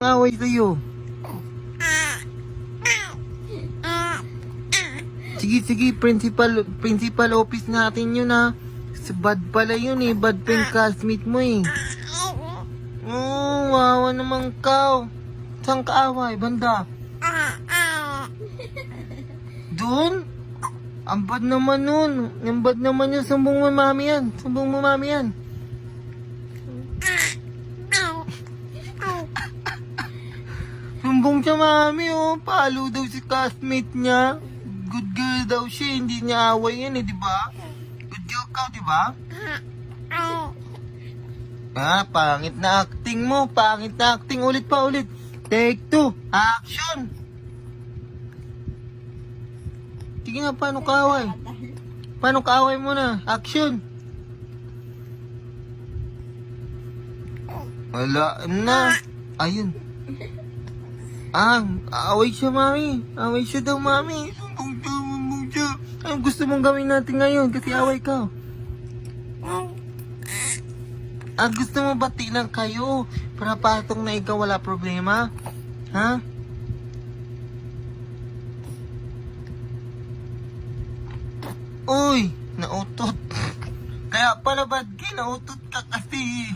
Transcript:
Away sa'yo. Sige, principal office natin yun ha. Bad pala yun eh, bad pa yung classmate mo eh. Wawa naman ka. Saan ka away, banda? Doon? Ang bad naman nun. Ang bad naman yun, sumbong mo mami yan. Sumbong siya mami oh, palo daw si classmate niya. Good girl daw siya, hindi niya away yan eh, di ba? Good girl ka, di ba? Pangit na acting mo, ulit. Take 2, action! Sige nga, paano ka away mo na, action! Wala na, ayun. Away siya, mami. Away siya daw, mami. Sumbong siya. Anong gusto mong gawin natin ngayon? Kasi away ka. Gusto mo bati lang kayo? Para patong na ikaw wala problema? Ha? Uy! Nautot. Kaya pala, Badki, nautot ka kasi.